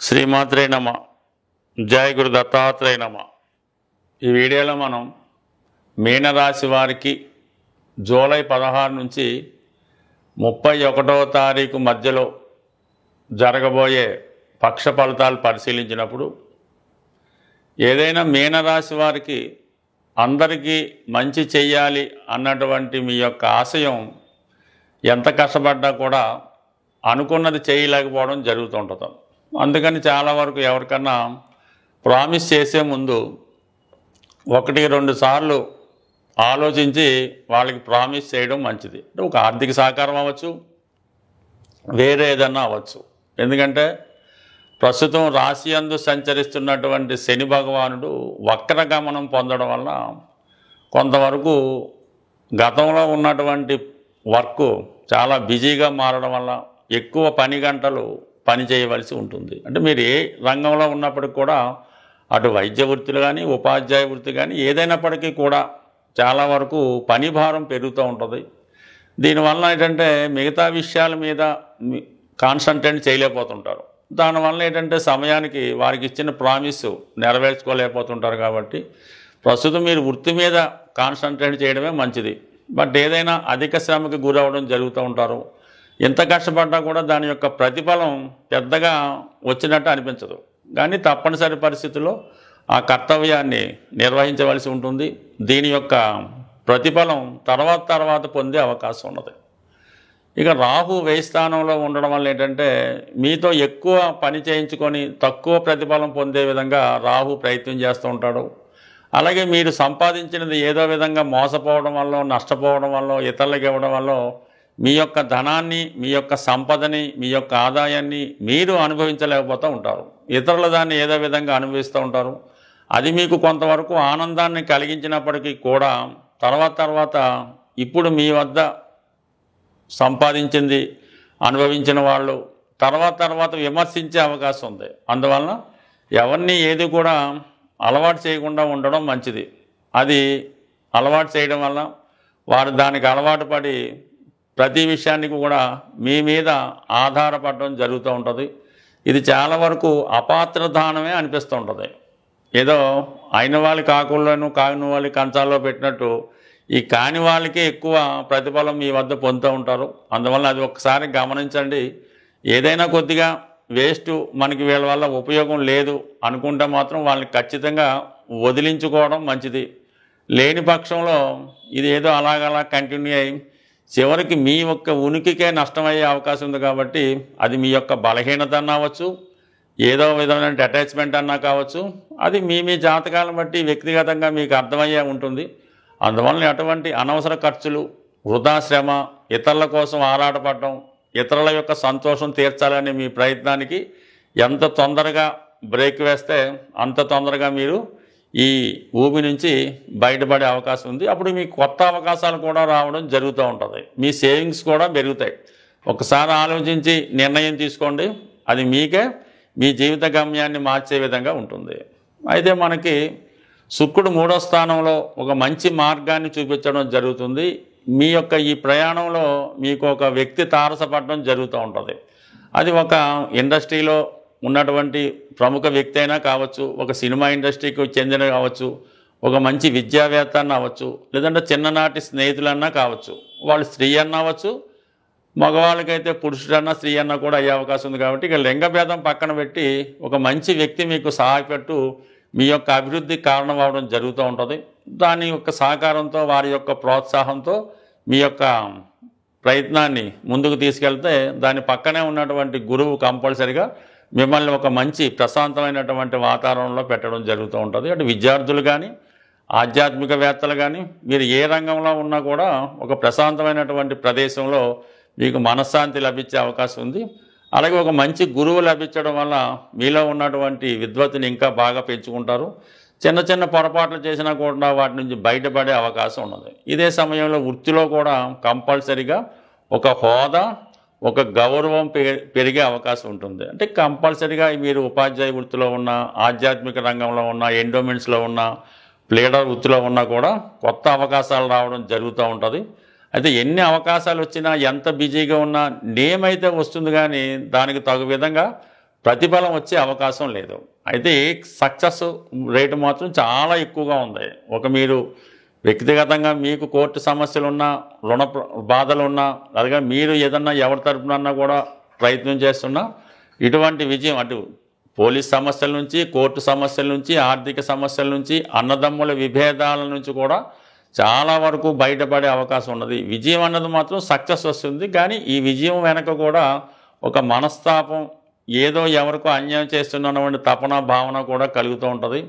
శ్రీమాత్రే నమ. జయ గురు దత్తాత్రేయ నమ. ఈ వీడియోలో మనం మీనరాశి వారికి జూలై 16 నుంచి 31వ తారీఖు మధ్యలో జరగబోయే పక్ష ఫలితాలు పరిశీలించినప్పుడు ఏదైనా మీనరాశి వారికి అందరికీ మంచి చెయ్యాలి అన్నటువంటి మీ యొక్క ఆశయం ఎంత కష్టపడ్డా కూడా అనుకున్నది చేయలేకపోవడం జరుగుతుంటుంది. అందుకని చాలా వరకు ఎవరికన్నా ప్రామిస్ చేసే ముందు 1-2 సార్లు ఆలోచించి వాళ్ళకి ప్రామిస్ చేయడం మంచిది. అంటే ఒక ఆర్థిక సహకారం అవ్వచ్చు, వేరే ఏదన్నా అవ్వచ్చు. ఎందుకంటే ప్రస్తుతం రాశి యందు సంచరిస్తున్నటువంటి శని భగవానుడు వక్రగమనం పొందడం వల్ల కొంతవరకు గతంలో ఉన్నటువంటి వర్క్ చాలా బిజీగా మారడం వల్ల ఎక్కువ పని గంటలు పని చేయవలసి ఉంటుంది. అంటే మీరు ఏ రంగంలో ఉన్నప్పటికి కూడా అటు వైద్య వృత్తులు కానీ ఉపాధ్యాయ వృత్తి కానీ ఏదైనప్పటికీ కూడా చాలా వరకు పని భారం పెరుగుతూ ఉంటుంది. దీనివల్ల ఏంటంటే మిగతా విషయాల మీద కాన్సన్ట్రేట్ చేయలేకపోతుంటారు. దానివల్ల ఏంటంటే సమయానికి వారికి ఇచ్చిన ప్రామిస్ నెరవేర్చుకోలేకపోతుంటారు. కాబట్టి ప్రస్తుతం మీరు వృత్తి మీద కాన్సన్ట్రేట్ చేయడమే మంచిది. బట్ ఏదైనా అధిక శ్రమకి గురవడం జరుగుతూ ఉంటారు. ఎంత కష్టపడ్డా కూడా దాని యొక్క ప్రతిఫలం పెద్దగా వచ్చినట్టు అనిపించదు. కానీ తప్పనిసరి పరిస్థితుల్లో ఆ కర్తవ్యాన్ని నిర్వహించవలసి ఉంటుంది. దీని యొక్క ప్రతిఫలం తర్వాత పొందే అవకాశం ఉన్నది. ఇక రాహు వ్యయ స్థానంలో ఉండడం వల్ల ఏంటంటే మీతో ఎక్కువ పని చేయించుకొని తక్కువ ప్రతిఫలం పొందే విధంగా రాహు ప్రయత్నం చేస్తూ ఉంటాడు. అలాగే మీరు సంపాదించినది ఏదో విధంగా మోసపోవడం వల్ల, నష్టపోవడం వల్ల, ఇతరులకు ఇవ్వడం వల్ల మీ యొక్క ధనాన్ని, మీ యొక్క సంపదని, మీ యొక్క ఆదాయాన్ని మీరు అనుభవించలేకపోతూ ఉంటారు. ఇతరుల దాన్ని ఏదో విధంగా అనుభవిస్తూ ఉంటారు. అది మీకు కొంతవరకు ఆనందాన్ని కలిగించినప్పటికీ కూడా తర్వాత ఇప్పుడు మీ వద్ద సంపాదించింది అనుభవించిన వాళ్ళు తర్వాత విమర్శించే అవకాశం ఉంది. అందువలన ఎవరిని ఏది కూడా అలవాటు చేయకుండా ఉండడం మంచిది. అది అలవాటు చేయడం వల్ల వారు దానికి అలవాటు పడి ప్రతి విషయానికి కూడా మీ మీద ఆధారపడడం జరుగుతూ ఉంటుంది. ఇది చాలా వరకు అపాత్రదానమే అనిపిస్తూ ఉంటుంది. ఏదో అయిన వాళ్ళ కాకుల్లోనూ కాని వాళ్ళ కంచాల్లో పెట్టినట్టు ఈ కాని వాళ్ళకే ఎక్కువ ప్రతిఫలం మీ వద్ద పొందుతూ ఉంటారు. అందువల్ల అది ఒకసారి గమనించండి. ఏదైనా కొద్దిగా వేస్ట్, మనకి వీళ్ళ వల్ల ఉపయోగం లేదు అనుకుంటే మాత్రం వాళ్ళని ఖచ్చితంగా వదిలించుకోవడం మంచిది. లేని పక్షంలో ఇది ఏదో అలాగలా కంటిన్యూ అయ్యి చివరికి మీ యొక్క ఉనికికే నష్టమయ్యే అవకాశం ఉంది. కాబట్టి అది మీ యొక్క బలహీనత అన్నా అవ్వచ్చు, ఏదో విధమైన అటాచ్మెంట్ అన్నా కావచ్చు. అది మీ జాతకాలను బట్టి వ్యక్తిగతంగా మీకు అర్థమయ్యే ఉంటుంది. అందువల్ల అటువంటి అనవసర ఖర్చులు, వృధా శ్రమ, ఇతరుల కోసం ఆరాటపడడం, ఇతరుల యొక్క సంతోషం తీర్చాలనే మీ ప్రయత్నానికి ఎంత తొందరగా బ్రేక్ వేస్తే అంత తొందరగా మీరు ఈ ఊబి నుంచి బయటపడే అవకాశం ఉంది. అప్పుడు మీకు కొత్త అవకాశాలు కూడా రావడం జరుగుతూ ఉంటుంది. మీ సేవింగ్స్ కూడా పెరుగుతాయి. ఒకసారి ఆలోచించి నిర్ణయం తీసుకోండి. అది మీకే మీ జీవిత గమ్యాన్ని మార్చే విధంగా ఉంటుంది. అయితే మనకి శుక్రుడు 3వ స్థానంలో ఒక మంచి మార్గాన్ని చూపించడం జరుగుతుంది. మీ యొక్క ఈ ప్రయాణంలో మీకు ఒక వ్యక్తి తారసపడడం జరుగుతూ ఉంటుంది. అది ఒక ఇండస్ట్రీలో ఉన్నటువంటి ప్రముఖ వ్యక్తి అయినా కావచ్చు, ఒక సినిమా ఇండస్ట్రీకి చెందిన కావచ్చు, ఒక మంచి విద్యావేత్త అన్న అవ్వచ్చు, లేదంటే చిన్ననాటి స్నేహితులన్నా కావచ్చు. వాళ్ళు స్త్రీ అన్న అవ్వచ్చు, మగవాళ్ళకైతే పురుషుడన్నా స్త్రీ అన్న కూడా అయ్యే అవకాశం ఉంది. కాబట్టి ఇక లింగభేదం పక్కన పెట్టి ఒక మంచి వ్యక్తి మీకు సహాయపడుతూ మీ యొక్క అభివృద్ధికి కారణం అవడం జరుగుతూ ఉంటుంది. దాని యొక్క సహకారంతో, వారి యొక్క ప్రోత్సాహంతో మీ యొక్క ప్రయత్నాన్ని ముందుకు తీసుకెళ్తే దాని పక్కనే ఉన్నటువంటి గురువు కంపల్సరిగా మిమ్మల్ని ఒక మంచి ప్రశాంతమైనటువంటి వాతావరణంలో పెట్టడం జరుగుతూ ఉంటుంది. అటు విద్యార్థులు కానీ, ఆధ్యాత్మికవేత్తలు కానీ, మీరు ఏ రంగంలో ఉన్నా కూడా ఒక ప్రశాంతమైనటువంటి ప్రదేశంలో మీకు మనశ్శాంతి లభించే అవకాశం ఉంది. అలాగే ఒక మంచి గురువు లభించడం వల్ల మీలో ఉన్నటువంటి విద్వత్తుని ఇంకా బాగా పెంచుకుంటారు. చిన్న పొరపాట్లు చేసినా కూడా వాటి నుంచి బయటపడే అవకాశం ఉన్నది. ఇదే సమయంలో వృత్తిలో కూడా కంపల్సరిగా ఒక హోదా, ఒక గౌరవం పెరిగే అవకాశం ఉంటుంది. అంటే కంపల్సరిగా మీరు ఉపాధ్యాయ వృత్తిలో ఉన్న, ఆధ్యాత్మిక రంగంలో ఉన్న, ఎండోమెంట్స్లో ఉన్న, ప్లేడర్ వృత్తిలో ఉన్నా కూడా కొత్త అవకాశాలు రావడం జరుగుతూ ఉంటుంది. అయితే ఎన్ని అవకాశాలు వచ్చినా, ఎంత బిజీగా ఉన్నా నేమ్ అయితే వస్తుంది. కానీ దానికి తగు విధంగా ప్రతిఫలం వచ్చే అవకాశం లేదు. అయితే సక్సెస్ రేటు మాత్రం చాలా ఎక్కువగా ఉంది. మీరు వ్యక్తిగతంగా మీకు కోర్టు సమస్యలున్నా, బాధలున్నా, అలాగే మీరు ఏదన్నా ఎవరి తరపునన్నా కూడా ప్రయత్నం చేస్తున్నా ఇటువంటి విజయం అటు పోలీస్ సమస్యల నుంచి, కోర్టు సమస్యల నుంచి, ఆర్థిక సమస్యల నుంచి, అన్నదమ్ముల విభేదాల నుంచి కూడా చాలా వరకు బయటపడే అవకాశం ఉన్నది. విజయం అన్నది మాత్రం సక్సెస్ వస్తుంది. కానీ ఈ విజయం వెనక కూడా ఒక మనస్తాపం, ఏదో ఎవరికో అన్యాయం చేస్తున్నటువంటి తపన భావన కూడా కలుగుతూ ఉంటుంది.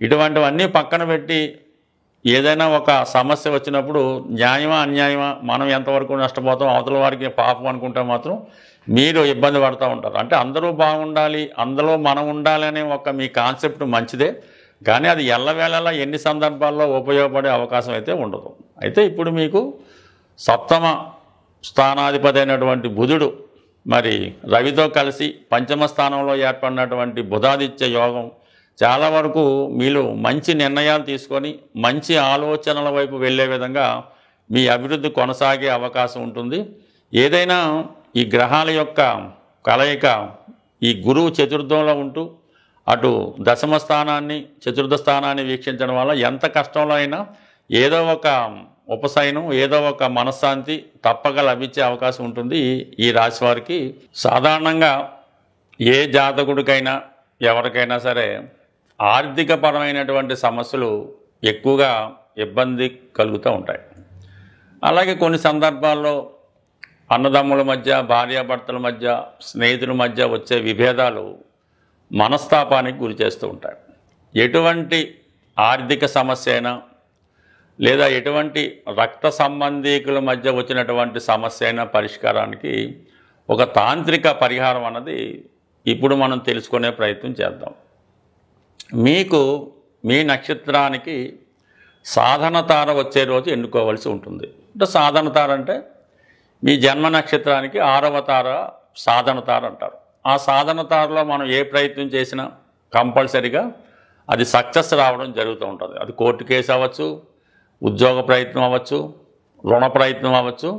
ఇటువంటివన్నీ పక్కన పెట్టి ఏదైనా ఒక సమస్య వచ్చినప్పుడు న్యాయమా అన్యాయమా, మనం ఎంతవరకు నష్టపోతాం, అవతల వారికి పాపం అనుకుంటే మాత్రం మీరు ఇబ్బంది పడుతూ ఉంటారు. అంటే అందరూ బాగుండాలి, అందులో మనం ఉండాలి అనే మీ కాన్సెప్ట్ మంచిదే. కానీ అది ఎల్లవేళలా ఎన్ని సందర్భాల్లో ఉపయోగపడే అవకాశం అయితే ఉండదు. అయితే ఇప్పుడు మీకు సప్తమ స్థానాధిపతి అయినటువంటి బుధుడు మరి రవితో కలిసి పంచమ స్థానంలో ఏర్పడినటువంటి బుధాదిత్య యోగం చాలా వరకు మీరు మంచి నిర్ణయాలు తీసుకొని మంచి ఆలోచనల వైపు వెళ్ళే విధంగా మీ అభివృద్ధి కొనసాగే అవకాశం ఉంటుంది. ఏదైనా ఈ గ్రహాల యొక్క కలయిక, ఈ గురువు చతుర్థంలో ఉంటూ అటు దశమ స్థానాన్ని, చతుర్థ స్థానాన్ని వీక్షించడం వల్ల ఎంత కష్టంలో అయినా ఏదో ఒక ఉపశయనం, ఏదో ఒక మనశ్శాంతి తప్పక లభించే అవకాశం ఉంటుంది ఈ రాశి వారికి. సాధారణంగా ఏ జాతకుడికైనా ఎవరికైనా సరే ఆర్థిక పరమైనటువంటి సమస్యలు ఎక్కువగా ఇబ్బంది కలుగుతూ ఉంటాయి. అలాగే కొన్ని సందర్భాల్లో అన్నదమ్ముల మధ్య, భార్యాభర్తల మధ్య, స్నేహితుల మధ్య వచ్చే విభేదాలు మనస్తాపానికి గురి చేస్తూ ఉంటాయి. ఎటువంటి ఆర్థిక సమస్య అయినా లేదా ఎటువంటి రక్త సంబంధీకుల మధ్య వచ్చినటువంటి సమస్య అయినా పరిష్కారానికి ఒక తాంత్రిక పరిహారం అన్నది ఇప్పుడు మనం తెలుసుకునే ప్రయత్నం చేద్దాం. మీకు మీ నక్షత్రానికి సాధన తార వచ్చే రోజు ఎన్నుకోవాల్సి ఉంటుంది. అంటే సాధన తార అంటే మీ జన్మ నక్షత్రానికి 6వ తార సాధన తార అంటారు. ఆ సాధన తారలో మనం ఏ ప్రయత్నం చేసినా కంపల్సరీగా అది సక్సెస్ రావడం జరుగుతూ ఉంటుంది. అది కోర్టు కేసు అవ్వచ్చు, ఉద్యోగ ప్రయత్నం అవ్వచ్చు, రుణ ప్రయత్నం అవ్వచ్చు,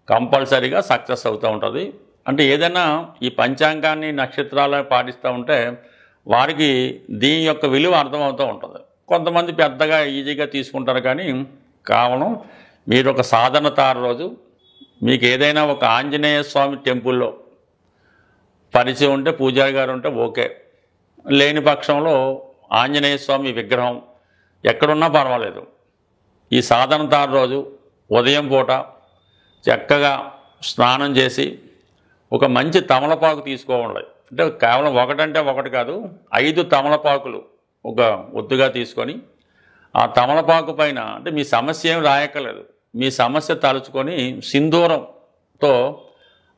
కంపల్సరీగా సక్సెస్ అవుతూ ఉంటుంది. అంటే ఏదైనా ఈ పంచాంగాన్ని నక్షత్రాలను పాటిస్తూ ఉంటే వారికి దీని యొక్క విలువ అర్థమవుతూ ఉంటుంది. కొంతమంది పెద్దగా ఈజీగా తీసుకుంటారు. కానీ కావడం మీరు ఒక సాధన తార రోజు మీకు ఏదైనా ఒక ఆంజనేయ స్వామి టెంపుల్లో పరిచయం ఉంటే, పూజారి గారు ఉంటే ఓకే. లేని పక్షంలో ఆంజనేయ స్వామి విగ్రహం ఎక్కడున్నా పర్వాలేదు. ఈ సాధన తార రోజు ఉదయం పూట చక్కగా స్నానం చేసి ఒక మంచి తమలపాకు తీసుకోవాలి. అంటే కేవలం ఒకటంటే ఒకటి కాదు, 5 తమలపాకులు ఒక ఒత్తుగా తీసుకొని ఆ తమలపాకు పైన, అంటే మీ సమస్య ఏం రాయక్కర్లేదు, మీ సమస్య తలుచుకొని సింధూరంతో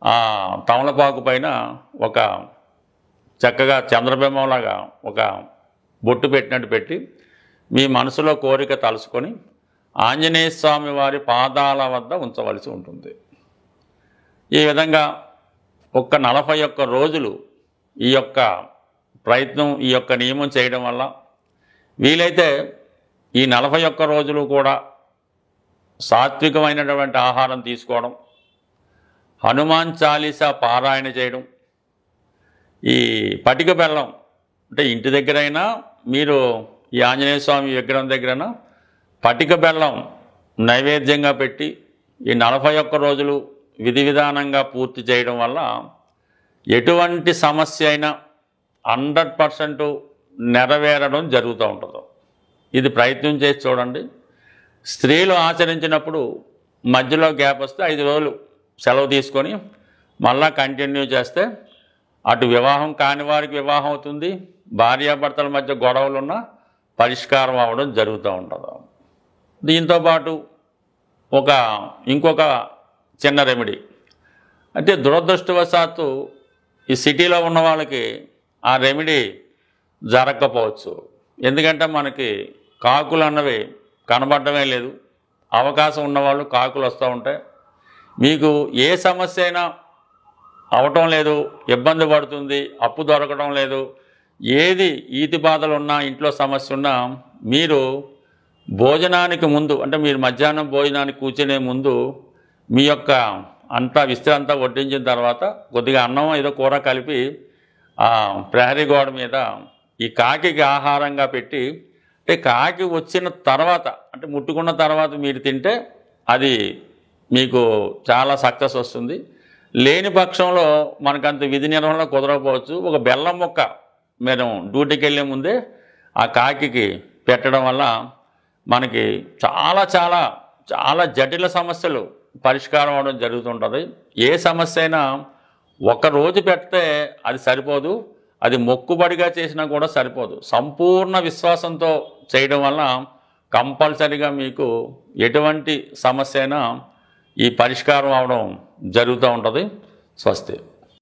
ఆ తమలపాకు పైన ఒక చక్కగా చంద్రబింబంలాగా ఒక బొట్టు పెట్టినట్టు పెట్టి మీ మనసులో కోరిక తలుచుకొని ఆంజనేయ స్వామి వారి పాదాల వద్ద ఉంచవలసి ఉంటుంది. ఈ విధంగా 41 రోజులు ఈ యొక్క ప్రయత్నం, ఈ యొక్క నియమం చేయడం వల్ల వీలైతే ఈ 41 రోజులు కూడా సాత్వికమైనటువంటి ఆహారం తీసుకోవడం, హనుమాన్ చాలీసా పారాయణ చేయడం, ఈ పటిక బెల్లం అంటే ఇంటి దగ్గరైనా మీరు ఈ ఆంజనేయ స్వామి విగ్రహం దగ్గరైనా పటిక బెల్లం నైవేద్యంగా పెట్టి ఈ 41 రోజులు విధి విధానంగా పూర్తి చేయడం వల్ల ఎటువంటి సమస్య అయినా 100% నెరవేరడం జరుగుతూ ఉంటుంది. ఇది ప్రయత్నం చేసి చూడండి. స్త్రీలు ఆచరించినప్పుడు మధ్యలో గ్యాప్ వస్తే 5 రోజులు సెలవు తీసుకొని మళ్ళా కంటిన్యూ చేస్తే అటు వివాహం కాని వారికి వివాహం అవుతుంది, భార్యాభర్తల మధ్య గొడవలున్న పరిష్కారం అవ్వడం జరుగుతూ ఉంటుంది. దీంతోపాటు ఇంకొక చిన్న రెమెడీ అంటే దురదృష్టవశాత్తు ఈ సిటీలో ఉన్న వాళ్ళకి ఆ రెమెడీ జరగకపోవచ్చు. ఎందుకంటే మనకి కాకులు అన్నవి కనబడటమే లేదు. అవకాశం ఉన్నవాళ్ళు కాకులు వస్తూ ఉంటాయి. మీకు ఏ సమస్య అయినా అవటం లేదు, ఇబ్బంది పడుతుంది, అప్పు దొరకడం లేదు, ఏది ఈతి బాధలు ఉన్నా, ఇంట్లో సమస్య ఉన్నా మీరు భోజనానికి ముందు, అంటే మీరు మధ్యాహ్నం భోజనానికి కూర్చునే ముందు మీ యొక్క విస్తరంతా వడ్డించిన తర్వాత కొద్దిగా అన్నం ఏదో కూర కలిపి ఆ ప్రహరీ గోడ మీద ఈ కాకికి ఆహారంగా పెట్టి, అంటే కాకి వచ్చిన తర్వాత అంటే ముట్టుకున్న తర్వాత మీరు తింటే అది మీకు చాలా సక్సెస్ వస్తుంది. లేని పక్షంలో మనకంత విధి నిర్వహణ కుదరకపోవచ్చు. ఒక బెల్లం ముక్క మేము డ్యూటీకి వెళ్ళే ముందే ఆ కాకికి పెట్టడం వల్ల మనకి చాలా చాలా చాలా జటిల సమస్యలు పరిష్కారం అవడం జరుగుతుంటుంది. ఏ సమస్య అయినా ఒకరోజు పెడితే అది సరిపోదు, అది మొక్కుబడిగా చేసినా కూడా సరిపోదు. సంపూర్ణ విశ్వాసంతో చేయడం వల్ల కంపల్సరీగా మీకు ఎటువంటి సమస్య అయినా ఈ పరిష్కారం అవడం జరుగుతూ ఉంటుంది. స్వస్తి.